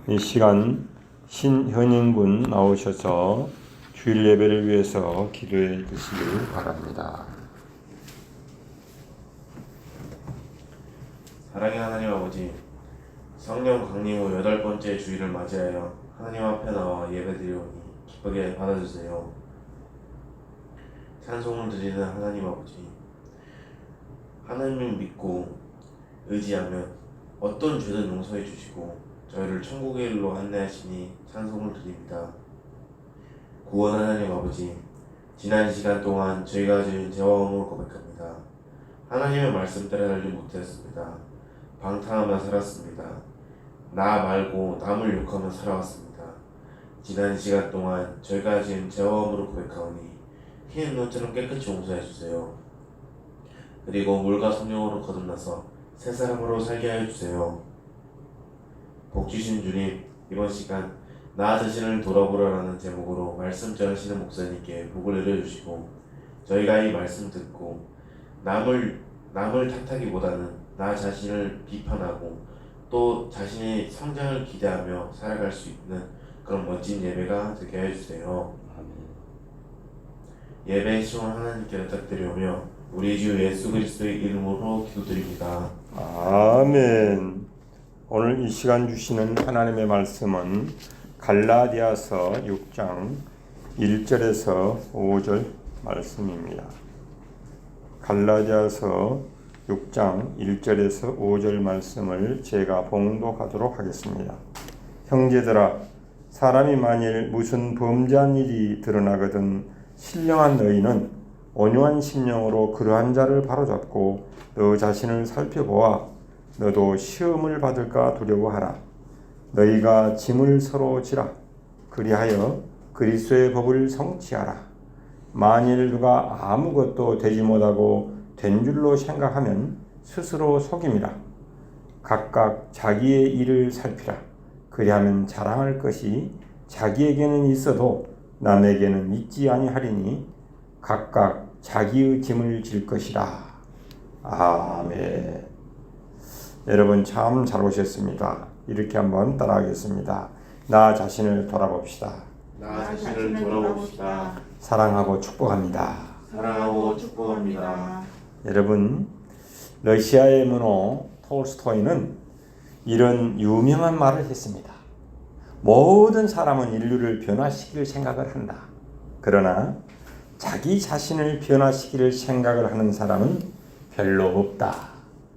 이 시간 신현인 군 나오셔서 주일 예배를 위해서 기도해 주시길 바랍니다. 사랑의 하나님 아버지, 성령 강림 후 8번째 주일을 맞이하여 하나님 앞에 나와 예배드리오니 기쁘게 받아주세요. 찬송을 드리는 하나님 아버지, 하나님을 믿고 의지하면 어떤 죄든 용서해 주시고 저희를 천국의 일로 안내하시니 찬송을 드립니다. 구원 하나님 아버지, 지난 시간 동안 저희가 지은 죄와함을 고백합니다. 하나님의 말씀 따라가지 못했습니다. 방탕하며 살았습니다. 나 말고 남을 욕하며 살아왔습니다. 지난 시간 동안 저희가 지은 죄와함으로 고백하오니 흰 눈처럼 깨끗이 용서해 주세요. 그리고 물과 성령으로 거듭나서 새 사람으로 살게 하여 주세요. 복 주신 주님, 이번 시간 나 자신을 돌아보라라는 제목으로 말씀 전하시는 목사님께 복을 내려주시고 저희가 이 말씀 듣고 남을 탓하기보다는 나 자신을 비판하고 또 자신의 성장을 기대하며 살아갈 수 있는 그런 멋진 예배가 되게 해주세요. 예배의 시원 하나님께 부탁드리오며 우리 주 예수 그리스도의 이름으로 기도드립니다. 아멘. 오늘 이 시간 주시는 하나님의 말씀은 갈라디아서 6장 1절에서 5절 말씀입니다. 갈라디아서 6장 1절에서 5절 말씀을 제가 봉독하도록 하겠습니다. 형제들아, 사람이 만일 무슨 범죄한 일이 드러나거든 신령한 너희는 온유한 심령으로 그러한 자를 바로잡고 너 자신을 살펴보아 너도 시험을 받을까 두려워하라. 너희가 짐을 서로 지라. 그리하여 그리스도의 법을 성취하라. 만일 누가 아무것도 되지 못하고 된 줄로 생각하면 스스로 속임이라. 각각 자기의 일을 살피라. 그리하면 자랑할 것이 자기에게는 있어도 남에게는 있지 아니하리니 각각 자기의 짐을 질 것이라. 아멘. 여러분 참 잘 오셨습니다. 이렇게 한번 따라하겠습니다. 나 자신을 돌아봅시다. 나 자신을 돌아봅시다. 사랑하고 축복합니다. 사랑하고 축복합니다. 여러분, 러시아의 문호 톨스토이는 이런 유명한 말을 했습니다. 모든 사람은 인류를 변화시킬 생각을 한다. 그러나 자기 자신을 변화시킬 생각을 하는 사람은 별로 없다.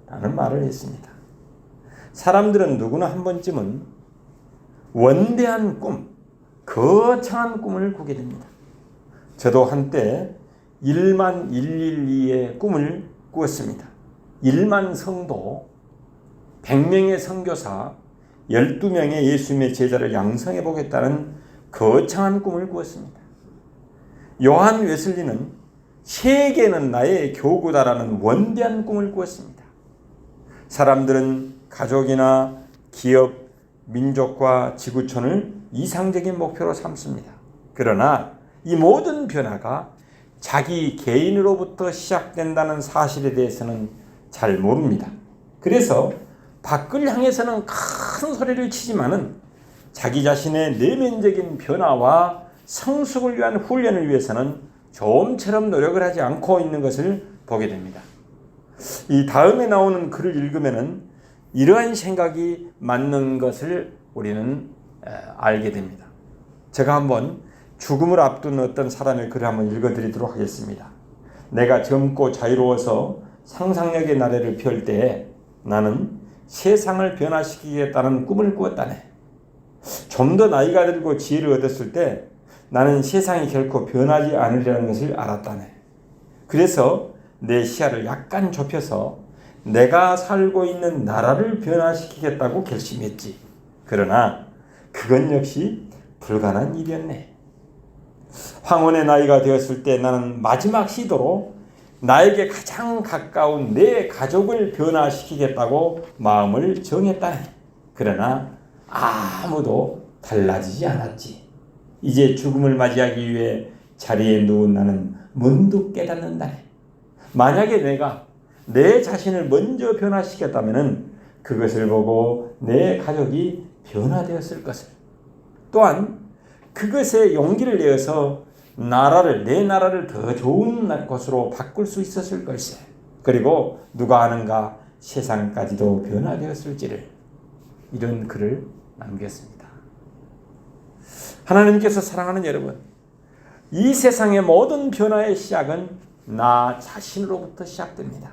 라는 말을 했습니다. 사람들은 누구나 한 번쯤은 원대한 꿈, 거창한 꿈을 꾸게 됩니다. 저도 한때 1만 112의 꿈을 꾸었습니다. 1만 성도, 100명의 선교사, 12명의 예수님의 제자를 양성해 보겠다는 거창한 꿈을 꾸었습니다. 요한 웨슬리는 세계는 나의 교구다라는 원대한 꿈을 꾸었습니다. 사람들은 가족이나 기업, 민족과 지구촌을 이상적인 목표로 삼습니다. 그러나 이 모든 변화가 자기 개인으로부터 시작된다는 사실에 대해서는 잘 모릅니다. 그래서 밖을 향해서는 큰 소리를 치지만은 자기 자신의 내면적인 변화와 성숙을 위한 훈련을 위해서는 좀처럼 노력을 하지 않고 있는 것을 보게 됩니다. 이 다음에 나오는 글을 읽으면은 이러한 생각이 맞는 것을 우리는 알게 됩니다. 제가 한번 죽음을 앞둔 어떤 사람의 글을 한번 읽어드리도록 하겠습니다. 내가 젊고 자유로워서 상상력의 나래를 펼 때에 나는 세상을 변화시키겠다는 꿈을 꾸었다네. 좀 더 나이가 들고 지혜를 얻었을 때 나는 세상이 결코 변하지 않으리라는 것을 알았다네. 그래서 내 시야를 약간 좁혀서 내가 살고 있는 나라를 변화시키겠다고 결심했지. 그러나 그건 역시 불가능한 일이었네. 황혼의 나이가 되었을 때 나는 마지막 시도로 나에게 가장 가까운 내 가족을 변화시키겠다고 마음을 정했다네. 그러나 아무도 달라지지 않았지. 이제 죽음을 맞이하기 위해 자리에 누운 나는 문득 깨닫는다네. 만약에 내가 내 자신을 먼저 변화시켰다면 그것을 보고 내 가족이 변화되었을 것을, 또한 그것에 용기를 내어서 내 나라를 더 좋은 곳으로 바꿀 수 있었을 것이세. 그리고 누가 아는가 세상까지도 변화되었을지를. 이런 글을 남겼습니다. 하나님께서 사랑하는 여러분, 이 세상의 모든 변화의 시작은 나 자신으로부터 시작됩니다.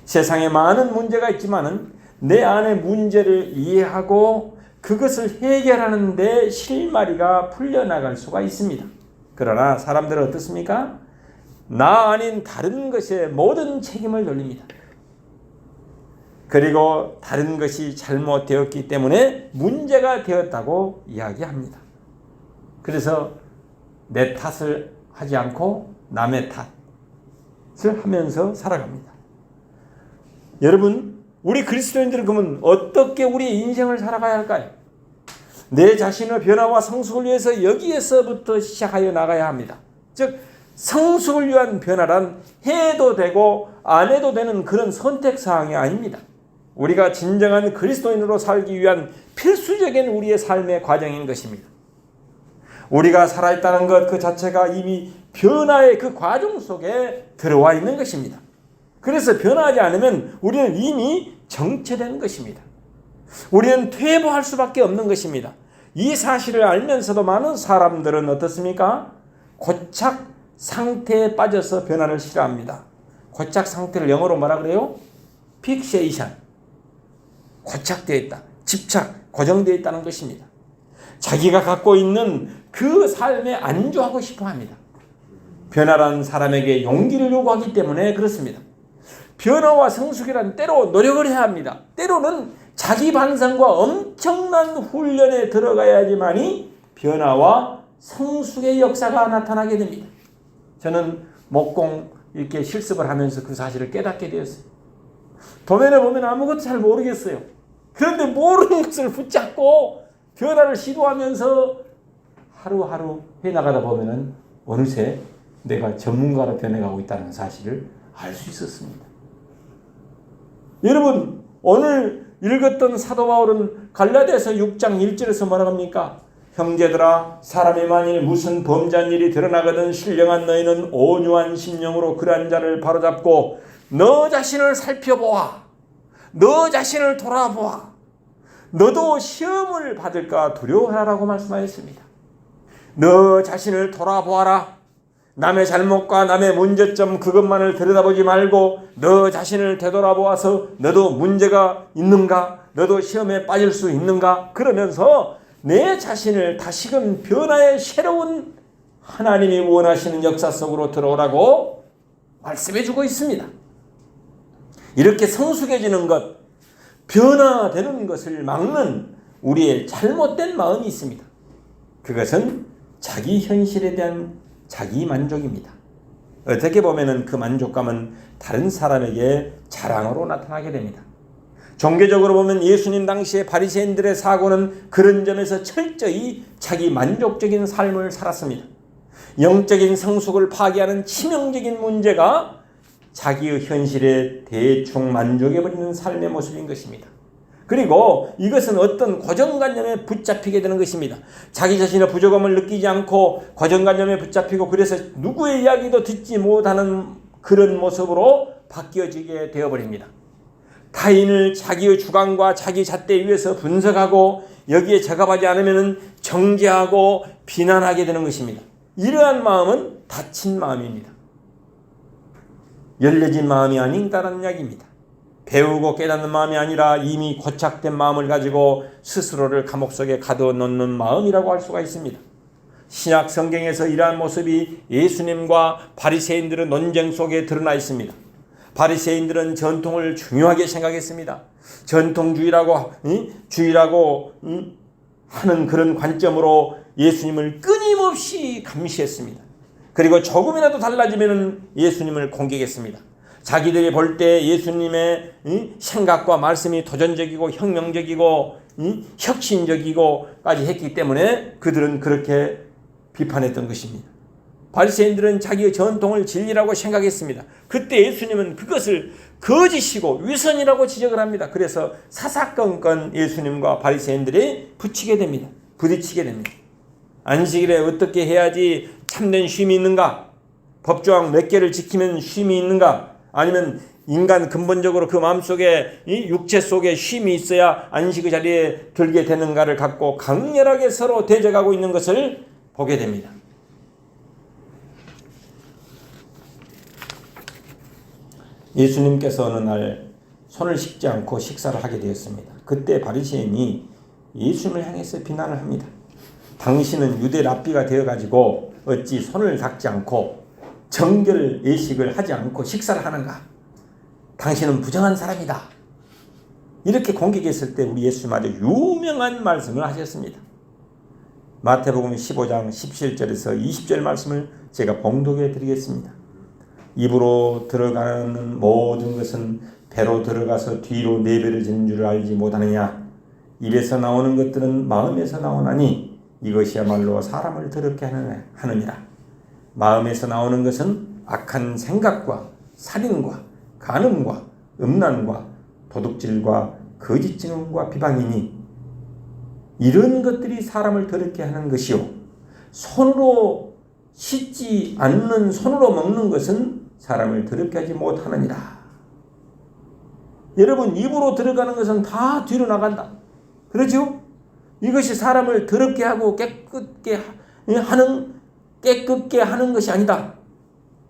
세상에 많은 문제가 있지만은 내 안의 문제를 이해하고 그것을 해결하는 데 실마리가 풀려나갈 수가 있습니다. 그러나 사람들은 어떻습니까? 나 아닌 다른 것에 모든 책임을 돌립니다. 그리고 다른 것이 잘못되었기 때문에 문제가 되었다고 이야기합니다. 그래서 내 탓을 하지 않고 남의 탓을 하면서 살아갑니다. 여러분, 우리 그리스도인들은 그러면 어떻게 우리의 인생을 살아가야 할까요? 내 자신의 변화와 성숙을 위해서 여기에서부터 시작하여 나가야 합니다. 즉 성숙을 위한 변화란 해도 되고 안 해도 되는 그런 선택사항이 아닙니다. 우리가 진정한 그리스도인으로 살기 위한 필수적인 우리의 삶의 과정인 것입니다. 우리가 살아있다는 것 그 자체가 이미 변화의 그 과정 속에 들어와 있는 것입니다. 그래서 변화하지 않으면 우리는 이미 정체된 것입니다. 우리는 퇴보할 수밖에 없는 것입니다. 이 사실을 알면서도 많은 사람들은 어떻습니까? 고착 상태에 빠져서 변화를 싫어합니다. 고착 상태를 영어로 뭐라 그래요? 픽세이션. 고착되어 있다. 집착, 고정되어 있다는 것입니다. 자기가 갖고 있는 그 삶에 안주하고 싶어 합니다. 변화란 사람에게 용기를 요구하기 때문에 그렇습니다. 변화와 성숙이란 때로 노력을 해야 합니다. 때로는 자기 반성과 엄청난 훈련에 들어가야지만이 변화와 성숙의 역사가 나타나게 됩니다. 저는 목공 이렇게 실습을 하면서 그 사실을 깨닫게 되었어요. 도면에 보면 아무것도 잘 모르겠어요. 그런데 모르는 것을 붙잡고 변화를 시도하면서 하루하루 해나가다 보면은 어느새 내가 전문가로 변해가고 있다는 사실을 알 수 있었습니다. 여러분, 오늘 읽었던 사도 바울은 갈라디아서 6장 1절에서 뭐라고 합니까? 형제들아, 사람이 만일 무슨 범죄한 일이 드러나거든 신령한 너희는 온유한 심령으로 그러한 자를 바로잡고 너 자신을 살펴보아. 너 자신을 돌아보아. 너도 시험을 받을까 두려워하라고 말씀하였습니다. 너 자신을 돌아보아라. 남의 잘못과 남의 문제점 그것만을 들여다보지 말고 너 자신을 되돌아보아서 너도 문제가 있는가? 너도 시험에 빠질 수 있는가? 그러면서 내 자신을 다시금 변화의 새로운 하나님이 원하시는 역사 속으로 들어오라고 말씀해 주고 있습니다. 이렇게 성숙해지는 것, 변화되는 것을 막는 우리의 잘못된 마음이 있습니다. 그것은 자기 현실에 대한 자기 만족입니다. 어떻게 보면 그 만족감은 다른 사람에게 자랑으로 나타나게 됩니다. 종교적으로 보면 예수님 당시의 바리새인들의 사고는 그런 점에서 철저히 자기 만족적인 삶을 살았습니다. 영적인 성숙을 파괴하는 치명적인 문제가 자기의 현실에 대충 만족해버리는 삶의 모습인 것입니다. 그리고 이것은 어떤 고정관념에 붙잡히게 되는 것입니다. 자기 자신의 부족함을 느끼지 않고 고정관념에 붙잡히고 그래서 누구의 이야기도 듣지 못하는 그런 모습으로 바뀌어지게 되어버립니다. 타인을 자기의 주관과 자기 잣대 위에서 분석하고 여기에 적합하지 않으면 정죄하고 비난하게 되는 것입니다. 이러한 마음은 닫힌 마음입니다. 열려진 마음이 아닌다는 이야기입니다. 배우고 깨닫는 마음이 아니라 이미 고착된 마음을 가지고 스스로를 감옥 속에 가둬놓는 마음이라고 할 수가 있습니다. 신약 성경에서 이러한 모습이 예수님과 바리새인들의 논쟁 속에 드러나 있습니다. 바리새인들은 전통을 중요하게 생각했습니다. 전통주의라고 하는 그런 관점으로 예수님을 끊임없이 감시했습니다. 그리고 조금이라도 달라지면 예수님을 공격했습니다. 자기들이 볼 때 예수님의 생각과 말씀이 도전적이고 혁명적이고 혁신적이고까지 했기 때문에 그들은 그렇게 비판했던 것입니다. 바리새인들은 자기의 전통을 진리라고 생각했습니다. 그때 예수님은 그것을 거짓이고 위선이라고 지적을 합니다. 그래서 사사건건 예수님과 바리새인들이 부딪히게 됩니다. 안식일에 어떻게 해야지 참된 쉼이 있는가? 법조항 몇 개를 지키면 쉼이 있는가? 아니면 인간 근본적으로 그 마음속에 이 육체 속에 쉼이 있어야 안식의 자리에 들게 되는가를 갖고 강렬하게 서로 대적하고 있는 것을 보게 됩니다. 예수님께서 어느 날 손을 씻지 않고 식사를 하게 되었습니다. 그때 바리새인이 예수님을 향해서 비난을 합니다. 당신은 유대 랍비가 되어가지고 어찌 손을 닦지 않고 정결 예식을 하지 않고 식사를 하는가? 당신은 부정한 사람이다. 이렇게 공격했을 때 우리 예수님 아주 유명한 말씀을 하셨습니다. 마태복음 15장 17절에서 20절 말씀을 제가 봉독해 드리겠습니다. 입으로 들어가는 모든 것은 배로 들어가서 뒤로 4배를 지는 줄을 알지 못하느냐. 입에서 나오는 것들은 마음에서 나오나니 이것이야말로 사람을 더럽게 하느니라. 마음에서 나오는 것은 악한 생각과 살인과 간음과 음란과 도둑질과 거짓 증언과 비방이니 이런 것들이 사람을 더럽게 하는 것이요. 손으로 씻지 않는 손으로 먹는 것은 사람을 더럽게 하지 못하느니라. 여러분, 입으로 들어가는 것은 다 뒤로 나간다. 그렇죠? 이것이 사람을 더럽게 하고 깨끗게 하는 것이 아니다.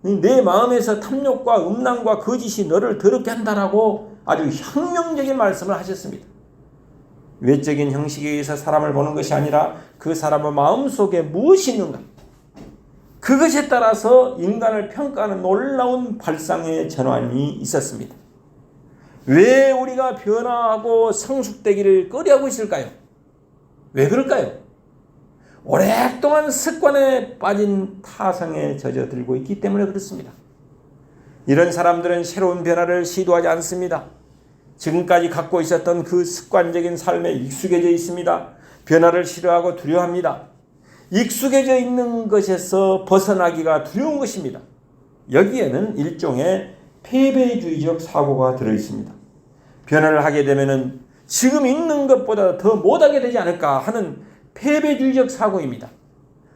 내 마음에서 탐욕과 음란과 거짓이 너를 더럽게 한다라고 아주 혁명적인 말씀을 하셨습니다. 외적인 형식에 의해서 사람을 보는 것이 아니라 그 사람의 마음속에 무엇이 있는가, 그것에 따라서 인간을 평가하는 놀라운 발상의 전환이 있었습니다. 왜 우리가 변화하고 성숙되기를 꺼려하고 있을까요? 왜 그럴까요? 오랫동안 습관에 빠진 타성에 젖어들고 있기 때문에 그렇습니다. 이런 사람들은 새로운 변화를 시도하지 않습니다. 지금까지 갖고 있었던 그 습관적인 삶에 익숙해져 있습니다. 변화를 싫어하고 두려워합니다. 익숙해져 있는 것에서 벗어나기가 두려운 것입니다. 여기에는 일종의 패배주의적 사고가 들어있습니다. 변화를 하게 되면 지금 있는 것보다 더 못하게 되지 않을까 하는 패배주의적 사고입니다.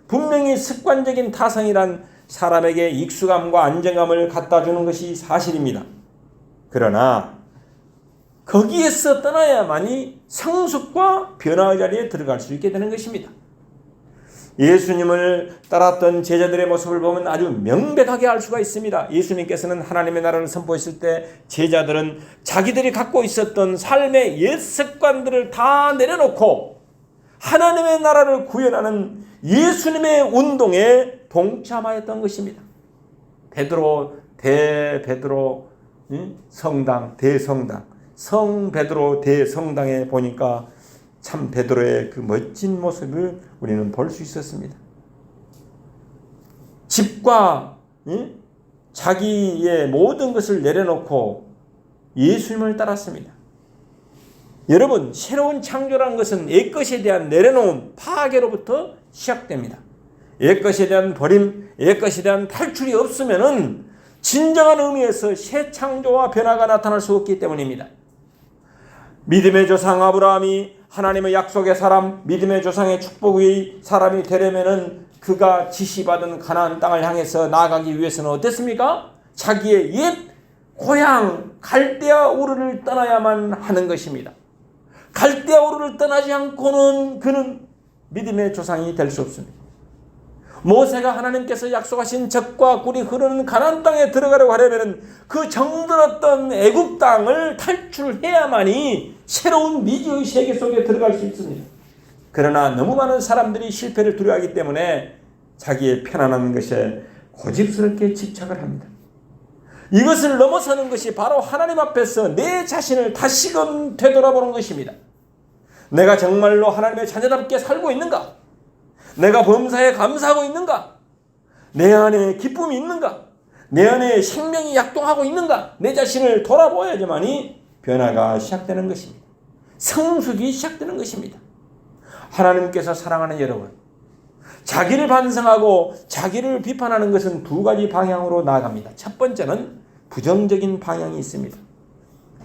분명히 습관적인 타성이란 사람에게 익숙함과 안정감을 갖다 주는 것이 사실입니다. 그러나 거기에서 떠나야만이 성숙과 변화의 자리에 들어갈 수 있게 되는 것입니다. 예수님을 따랐던 제자들의 모습을 보면 아주 명백하게 알 수가 있습니다. 예수님께서는 하나님의 나라를 선포했을 때 제자들은 자기들이 갖고 있었던 삶의 옛 습관들을 다 내려놓고 하나님의 나라를 구현하는 예수님의 운동에 동참하였던 것입니다. 대베드로 성당, 대성당, 성베드로 대성당에 보니까 참 베드로의 그 멋진 모습을 우리는 볼 수 있었습니다. 집과 자기의 모든 것을 내려놓고 예수님을 따랐습니다. 여러분, 새로운 창조라는 것은 옛것에 대한 내려놓음, 파괴로부터 시작됩니다. 옛것에 대한 버림, 옛것에 대한 탈출이 없으면은 진정한 의미에서 새 창조와 변화가 나타날 수 없기 때문입니다. 믿음의 조상 아브라함이 하나님의 약속의 사람, 믿음의 조상의 축복의 사람이 되려면은 그가 지시받은 가나안 땅을 향해서 나아가기 위해서는 어땠습니까? 자기의 옛 고향 갈대아 우르를 떠나야만 하는 것입니다. 갈대아 우르를 떠나지 않고는 그는 믿음의 조상이 될 수 없습니다. 모세가 하나님께서 약속하신 젖과 꿀이 흐르는 가나안 땅에 들어가려고 하려면 그 정들었던 애굽 땅을 탈출해야만이 새로운 미지의 세계 속에 들어갈 수 있습니다. 그러나 너무 많은 사람들이 실패를 두려워하기 때문에 자기의 편안한 것에 고집스럽게 집착을 합니다. 이것을 넘어서는 것이 바로 하나님 앞에서 내 자신을 다시금 되돌아보는 것입니다. 내가 정말로 하나님의 자녀답게 살고 있는가? 내가 범사에 감사하고 있는가? 내 안에 기쁨이 있는가? 내 안에 생명이 약동하고 있는가? 내 자신을 돌아보아야지만이 변화가 시작되는 것입니다. 성숙이 시작되는 것입니다. 하나님께서 사랑하는 여러분, 자기를 반성하고 자기를 비판하는 것은 두 가지 방향으로 나아갑니다. 첫 번째는 부정적인 방향이 있습니다.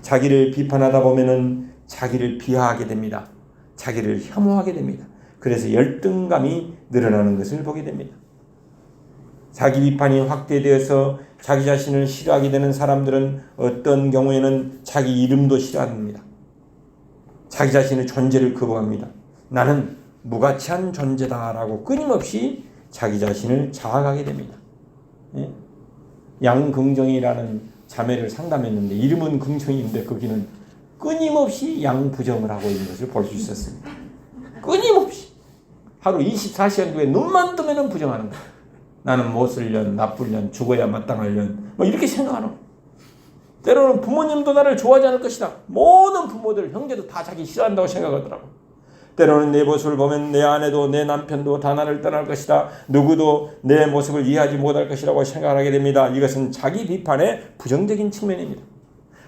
자기를 비판하다 보면은 자기를 비하하게 됩니다. 자기를 혐오하게 됩니다. 그래서 열등감이 늘어나는 것을 보게 됩니다. 자기 비판이 확대되어서 자기 자신을 싫어하게 되는 사람들은 어떤 경우에는 자기 이름도 싫어합니다. 자기 자신의 존재를 거부합니다. 나는 무가치한 존재다라고 끊임없이 자기 자신을 자학하게 됩니다. 양긍정이라는 자매를 상담했는데 이름은 긍정인데 거기는 끊임없이 양부정을 하고 있는 것을 볼 수 있었습니다. 끊임없이 하루 24시간 후에 눈만 뜨면 부정하는 거예요. 나는 못쓸 년, 나쁠 년, 죽어야 마땅할 년, 뭐 이렇게 생각하는 거예요. 때로는 부모님도 나를 좋아하지 않을 것이다. 모든 부모들, 형제도 다 자기 싫어한다고 생각하더라고요. 때로는 내 모습을 보면 내 아내도 내 남편도 다 나를 떠날 것이다. 누구도 내 모습을 이해하지 못할 것이라고 생각하게 됩니다. 이것은 자기 비판의 부정적인 측면입니다.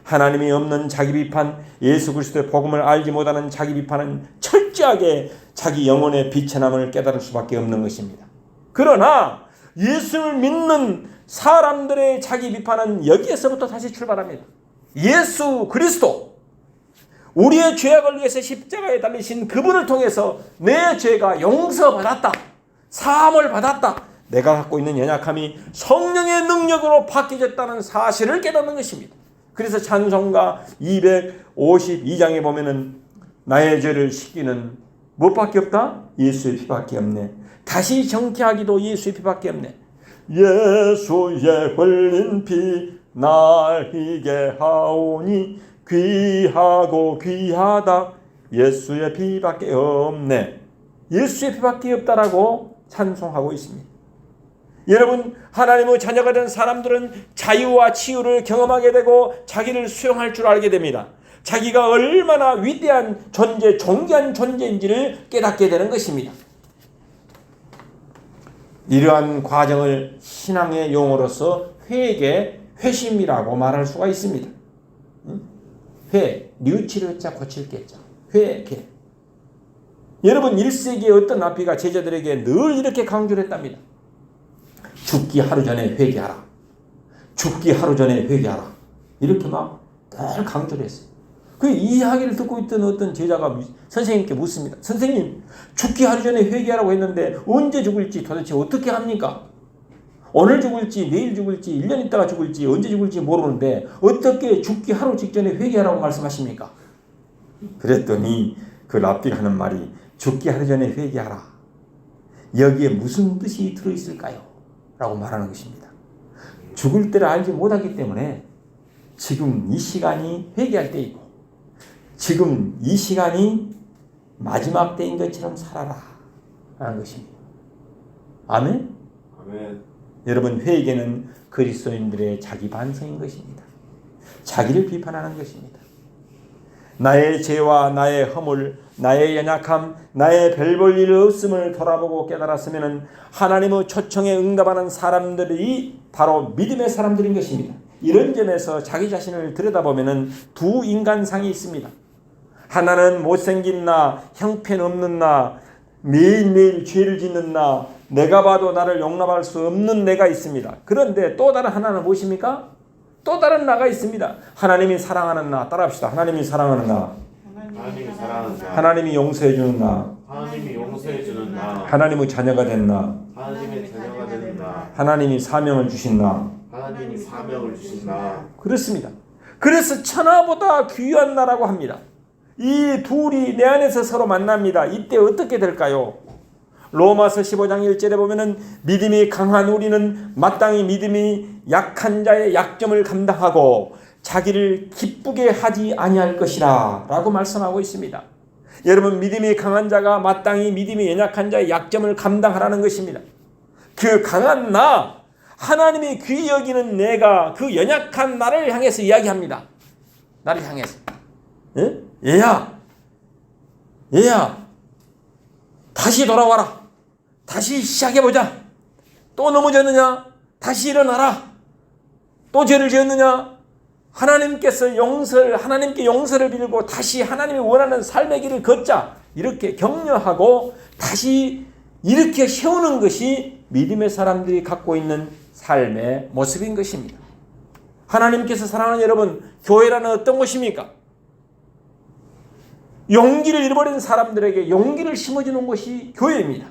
하나님이 없는 자기 비판, 예수 그리스도의 복음을 알지 못하는 자기 비판은 철저하게 자기 영혼의 비천함을 깨달을 수밖에 없는 것입니다. 그러나 예수를 믿는 사람들의 자기 비판은 여기에서부터 다시 출발합니다. 예수 그리스도, 우리의 죄악을 위해서 십자가에 달리신 그분을 통해서 내 죄가 용서받았다, 사함을 받았다, 내가 갖고 있는 연약함이 성령의 능력으로 바뀌어졌다는 사실을 깨닫는 것입니다. 그래서 찬송가 252장에 보면은 나의 죄를 씻기는 무엇밖에 없다? 예수의 피밖에 없네. 다시 정케하기도 예수의 피밖에 없네. 예수의 흘린 피 나에게 하오니 귀하고 귀하다. 예수의 피밖에 없네. 예수의 피밖에 없다라고 찬송하고 있습니다. 여러분, 하나님의 자녀가 된 사람들은 자유와 치유를 경험하게 되고 자기를 수용할 줄 알게 됩니다. 자기가 얼마나 위대한 존재, 존귀한 존재인지를 깨닫게 되는 것입니다. 이러한 과정을 신앙의 용어로서 회개, 회심이라고 말할 수가 있습니다. 회, 뉘우칠 회자 고칠 개자, 회개. 여러분, 1세기의 어떤 랍비가 제자들에게 늘 이렇게 강조를 했답니다. 죽기 하루 전에 회개하라. 죽기 하루 전에 회개하라. 이렇게 막 늘 강조를 했어요. 그 이야기를 듣고 있던 어떤 제자가 선생님께 묻습니다. 선생님, 죽기 하루 전에 회개하라고 했는데 언제 죽을지 도대체 어떻게 합니까? 오늘 죽을지 내일 죽을지 1년 있다가 죽을지 언제 죽을지 모르는데 어떻게 죽기 하루 직전에 회개하라고 말씀하십니까? 그랬더니 그 랍비가 하는 말이 죽기 하루 전에 회개하라. 여기에 무슨 뜻이 들어있을까요? 라고 말하는 것입니다. 죽을 때를 알지 못하기 때문에 지금 이 시간이 회개할 때이고 지금 이 시간이 마지막 때인 것처럼 살아라 라는 것입니다. 아멘? 아멘. 여러분, 회개는 그리스도인들의 자기 반성인 것입니다. 자기를 비판하는 것입니다. 나의 죄와 나의 허물, 나의 연약함, 나의 별 볼 일 없음을 돌아보고 깨달았으면 하나님의 초청에 응답하는 사람들이 바로 믿음의 사람들인 것입니다. 이런 점에서 자기 자신을 들여다보면 두 인간상이 있습니다. 하나는 못생긴 나, 형편없는 나, 매일매일 죄를 짓는 나, 내가 봐도 나를 용납할 수 없는 내가 있습니다. 그런데 또 다른 하나는 무엇입니까? 또 다른 나가 있습니다. 하나님이 사랑하는 나. 따라합시다. 하나님이 사랑하는 나. 하나님이 사랑하는 나. 하나님이 용서해 주는 나. 하나님이 용서해 주는 나. 하나님의 자녀가 된 나. 하나님의 자녀가 되는 나. 하나님이 사명을 주신 나. 하나님이 사명을 주신 나. 그렇습니다. 그래서 천하보다 귀한 나라고 합니다. 이 둘이 내 안에서 서로 만납니다. 이때 어떻게 될까요? 로마서 15장 1절에 보면은 믿음이 강한 우리는 마땅히 믿음이 약한 자의 약점을 감당하고 자기를 기쁘게 하지 아니할 것이라 라고 말씀하고 있습니다. 여러분, 믿음이 강한 자가 마땅히 믿음이 연약한 자의 약점을 감당하라는 것입니다. 그 강한 나, 하나님이 귀히 여기는 내가 그 연약한 나를 향해서 이야기합니다. 나를 향해서. 얘야, 다시 돌아와라. 다시 시작해보자. 또 넘어졌느냐? 다시 일어나라. 또 죄를 지었느냐? 하나님께 용서를 빌고 다시 하나님이 원하는 삶의 길을 걷자. 이렇게 격려하고 다시 이렇게 세우는 것이 믿음의 사람들이 갖고 있는 삶의 모습인 것입니다. 하나님께서 사랑하는 여러분, 교회라는 어떤 것입니까? 용기를 잃어버린 사람들에게 용기를 심어주는 것이 교회입니다.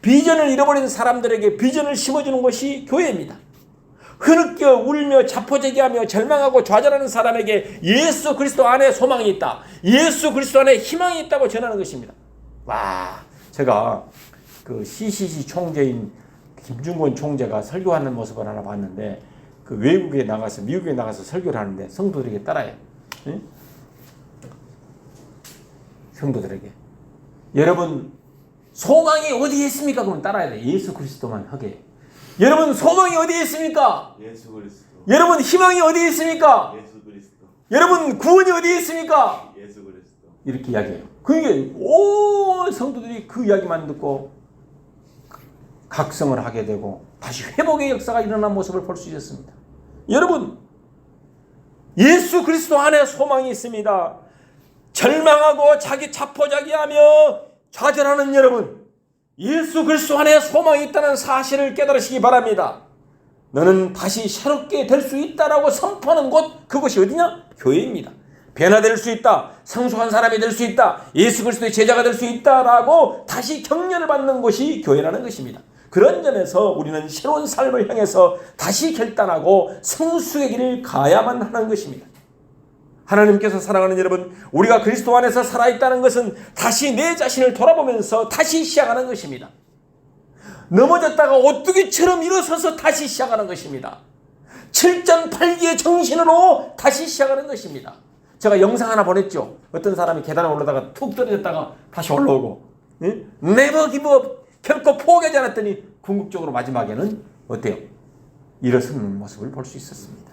비전을 잃어버린 사람들에게 비전을 심어주는 것이 교회입니다. 흐느껴 울며 자포자기하며 절망하고 좌절하는 사람에게 예수 그리스도 안에 소망이 있다, 예수 그리스도 안에 희망이 있다고 전하는 것입니다. 와, 제가 그 CCC 총재인 김중권 총재가 설교하는 모습을 하나 봤는데, 그 외국에 나가서 미국에 나가서 설교를 하는데 성도들에게 따라해요. 응? 성도들에게 여러분 소망이 어디에 있습니까? 그러면 따라야 돼. 예수 그리스도만 하게. 여러분 소망이 어디에 있습니까? 예수 그리스도. 여러분 희망이 어디에 있습니까? 예수 그리스도. 여러분 구원이 어디에 있습니까? 예수 그리스도. 이렇게 이야기해요. 그러니까 온 성도들이 그 이야기만 듣고 각성을 하게 되고 다시 회복의 역사가 일어난 모습을 볼 수 있었습니다. 여러분, 예수 그리스도 안에 소망이 있습니다. 절망하고 자기 자포자기하며 좌절하는 여러분, 예수 그리스도 안에 소망이 있다는 사실을 깨달으시기 바랍니다. 너는 다시 새롭게 될 수 있다라고 선포하는 곳, 그것이 어디냐? 교회입니다. 변화될 수 있다, 성숙한 사람이 될 수 있다, 예수 그리스도의 제자가 될 수 있다라고 다시 격려를 받는 곳이 교회라는 것입니다. 그런 점에서 우리는 새로운 삶을 향해서 다시 결단하고 성숙의 길을 가야만 하는 것입니다. 하나님께서 사랑하는 여러분, 우리가 그리스도 안에서 살아있다는 것은 다시 내 자신을 돌아보면서 다시 시작하는 것입니다. 넘어졌다가 오뚜기처럼 일어서서 다시 시작하는 것입니다. 7전8기의 정신으로 다시 시작하는 것입니다. 제가 영상 하나 보냈죠. 어떤 사람이 계단에 올라다가 툭 떨어졌다가 다시 올라오고, 네버 기브업, 결코 포기하지 않았더니 궁극적으로 마지막에는 어때요? 일어서는 모습을 볼 수 있었습니다.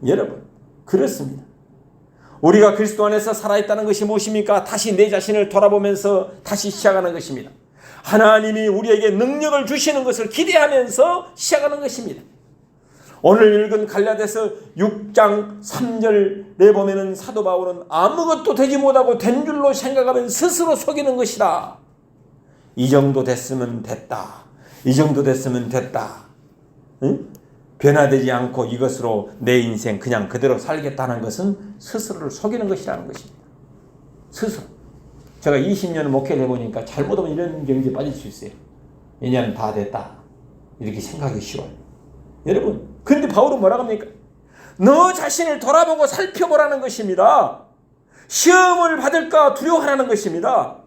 여러분, 그렇습니다. 우리가 그리스도 안에서 살아있다는 것이 무엇입니까? 다시 내 자신을 돌아보면서 다시 시작하는 것입니다. 하나님이 우리에게 능력을 주시는 것을 기대하면서 시작하는 것입니다. 오늘 읽은 갈라디아서 6장 3절에 보면은 사도 바울은 아무것도 되지 못하고 된 줄로 생각하면 스스로 속이는 것이다. 이 정도 됐으면 됐다. 이 정도 됐으면 됐다. 응? 변화되지 않고 이것으로 내 인생 그냥 그대로 살겠다는 것은 스스로를 속이는 것이라는 것입니다. 스스로. 제가 20년을 목회를 해보니까 잘못하면 이런 경지에 빠질 수 있어요. 왜냐하면 다 됐다, 이렇게 생각하기 쉬워요. 여러분, 그런데 바울은 뭐라고 합니까? 너 자신을 돌아보고 살펴보라는 것입니다. 시험을 받을까 두려워하라는 것입니다.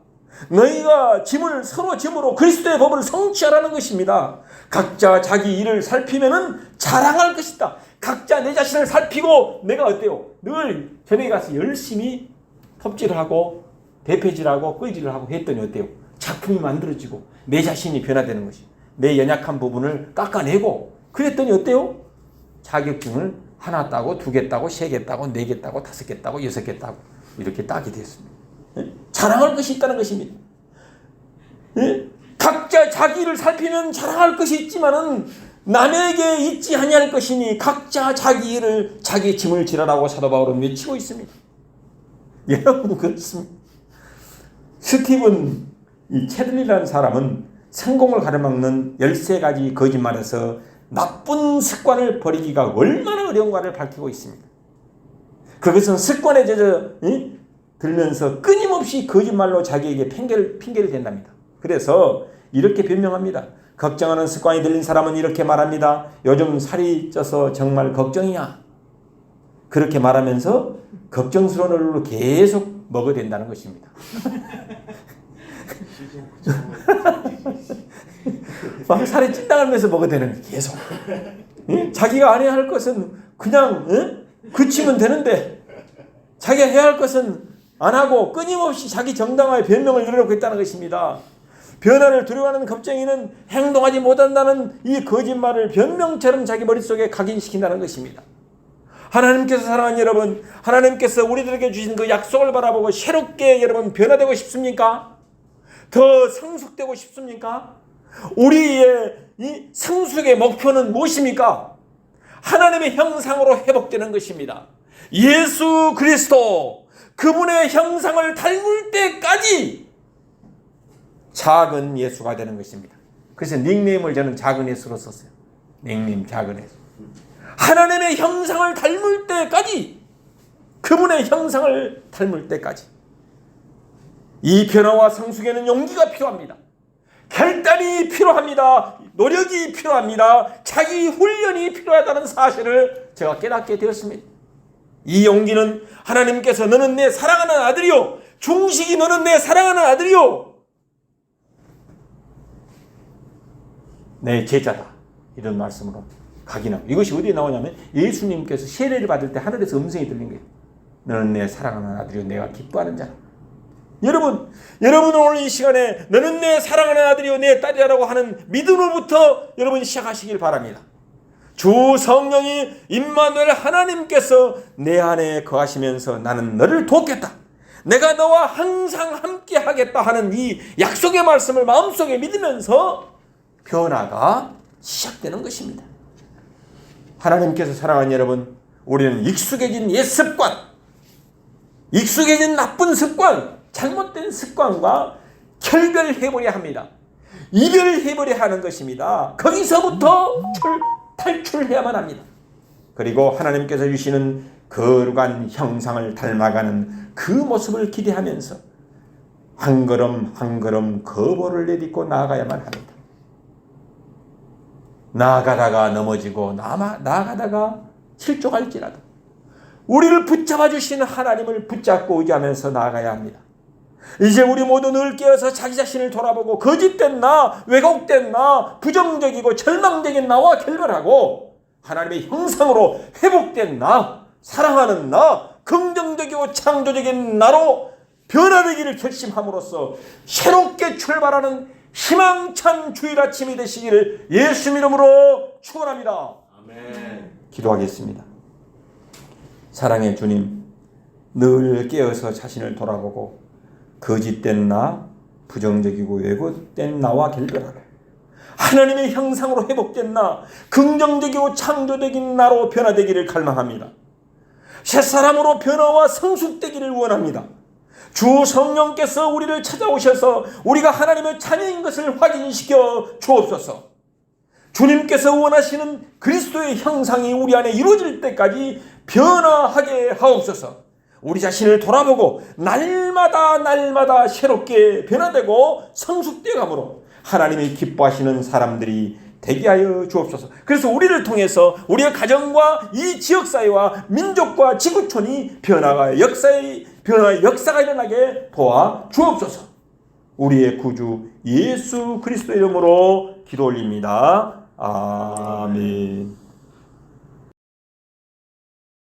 너희가 짐을 서로 짐으로 그리스도의 법을 성취하라는 것입니다. 각자 자기 일을 살피면은 자랑할 것이다. 각자 내 자신을 살피고 내가 어때요? 늘 저녁에 가서 열심히 톱질을 하고 대패질하고 끄질을 하고 했더니 어때요? 작품이 만들어지고 내 자신이 변화되는 것이, 내 연약한 부분을 깎아내고 그랬더니 어때요? 자격증을 하나 따고 두 개 따고 세 개 따고 네 개 따고 다섯 개 따고 여섯 개 따고 이렇게 따게 됐습니다. 자랑할 것이 있다는 것입니다. 각자 자기를 살피면 자랑할 것이 있지만은 남에게 있지 아니할 것이니 각자 자기 일을 자기 짐을 지라라고 사도 바울은 외치고 있습니다. 여러분, 그렇습니다. 스티븐 이 채들리라는 사람은 성공을 가로막는 13가지 거짓말에서 나쁜 습관을 버리기가 얼마나 어려운가를 밝히고 있습니다. 그것은 습관에 젖어 들면서 끊임없이 거짓말로 자기에게 핑계를 댄답니다. 그래서 이렇게 변명합니다. 걱정하는 습관이 들린 사람은 이렇게 말합니다. 요즘 살이 쪄서 정말 걱정이야. 그렇게 말하면서 걱정스러운 얼굴로 계속 먹어댄다는 것입니다. 막 살이 찐다면서 먹어대는 거예요. 계속. 자기가 안 해야 할 것은 그냥 그치면 되는데 자기가 해야 할 것은 안 하고 끊임없이 자기 정당화의 변명을 늘어놓고 있다는 것입니다. 변화를 두려워하는 겁쟁이는 행동하지 못한다는 이 거짓말을 변명처럼 자기 머릿속에 각인시킨다는 것입니다. 하나님께서 사랑하는 여러분, 하나님께서 우리들에게 주신 그 약속을 바라보고 새롭게 여러분 변화되고 싶습니까? 더 성숙되고 싶습니까? 우리의 이 성숙의 목표는 무엇입니까? 하나님의 형상으로 회복되는 것입니다. 예수 그리스도, 그분의 형상을 닮을 때까지 작은 예수가 되는 것입니다. 그래서 닉네임을 저는 작은 예수로 썼어요. 닉네임 작은 예수. 하나님의 형상을 닮을 때까지, 그분의 형상을 닮을 때까지 이 변화와 성숙에는 용기가 필요합니다. 결단이 필요합니다. 노력이 필요합니다. 자기 훈련이 필요하다는 사실을 제가 깨닫게 되었습니다. 이 용기는 하나님께서 너는 내 사랑하는 아들이요, 중식이 너는 내 사랑하는 아들이요, 내 제자다, 이런 말씀으로 각인하고, 이것이 어디에 나오냐면 예수님께서 세례를 받을 때 하늘에서 음성이 들린 거예요. 너는 내 사랑하는 아들이요, 내가 기뻐하는 자라. 여러분은 오늘 이 시간에 너는 내 사랑하는 아들이요 내 딸이라고 하는 믿음으로부터 여러분이 시작하시길 바랍니다. 주 성령이 임마누엘 하나님께서 내 안에 거하시면서 나는 너를 돕겠다, 내가 너와 항상 함께 하겠다 하는 이 약속의 말씀을 마음속에 믿으면서 변화가 시작되는 것입니다. 하나님께서 사랑하는 여러분, 우리는 익숙해진 옛 습관, 익숙해진 나쁜 습관, 잘못된 습관과 결별해버려야 합니다. 이별해버려야 하는 것입니다. 거기서부터 탈출해야만 합니다. 그리고 하나님께서 주시는 거룩한 형상을 닮아가는 그 모습을 기대하면서 한 걸음 한 걸음 거보를 내딛고 나아가야만 합니다. 나아가다가 넘어지고 나아가다가 실족할지라도 우리를 붙잡아 주시는 하나님을 붙잡고 의지하면서 나아가야 합니다. 이제 우리 모두 늘 깨어서 자기 자신을 돌아보고 거짓된 나, 왜곡된 나, 부정적이고 절망적인 나와 결별하고 하나님의 형상으로 회복된 나, 사랑하는 나, 긍정적이고 창조적인 나로 변화되기를 결심함으로써 새롭게 출발하는 희망찬 주일 아침이 되시기를 예수 이름으로 축원합니다. 아멘. 기도하겠습니다. 사랑의 주님, 늘 깨어서 자신을 돌아보고 거짓된 나, 부정적이고 왜곡된 나와 결별하고 하나님의 형상으로 회복된 나, 긍정적이고 창조적인 나로 변화되기를 갈망합니다. 새사람으로 변화와 성숙되기를 원합니다. 주 성령께서 우리를 찾아오셔서 우리가 하나님의 자녀인 것을 확인시켜 주옵소서. 주님께서 원하시는 그리스도의 형상이 우리 안에 이루어질 때까지 변화하게 하옵소서. 우리 자신을 돌아보고 날마다 새롭게 변화되고 성숙되어감으로 하나님이 기뻐하시는 사람들이 되게 하여 주옵소서. 그래서 우리를 통해서 우리의 가정과 이 지역사회와 민족과 지구촌이 변화의 역사가 일어나게 도와 주옵소서. 우리의 구주 예수 그리스도 이름으로 기도 올립니다. 아멘.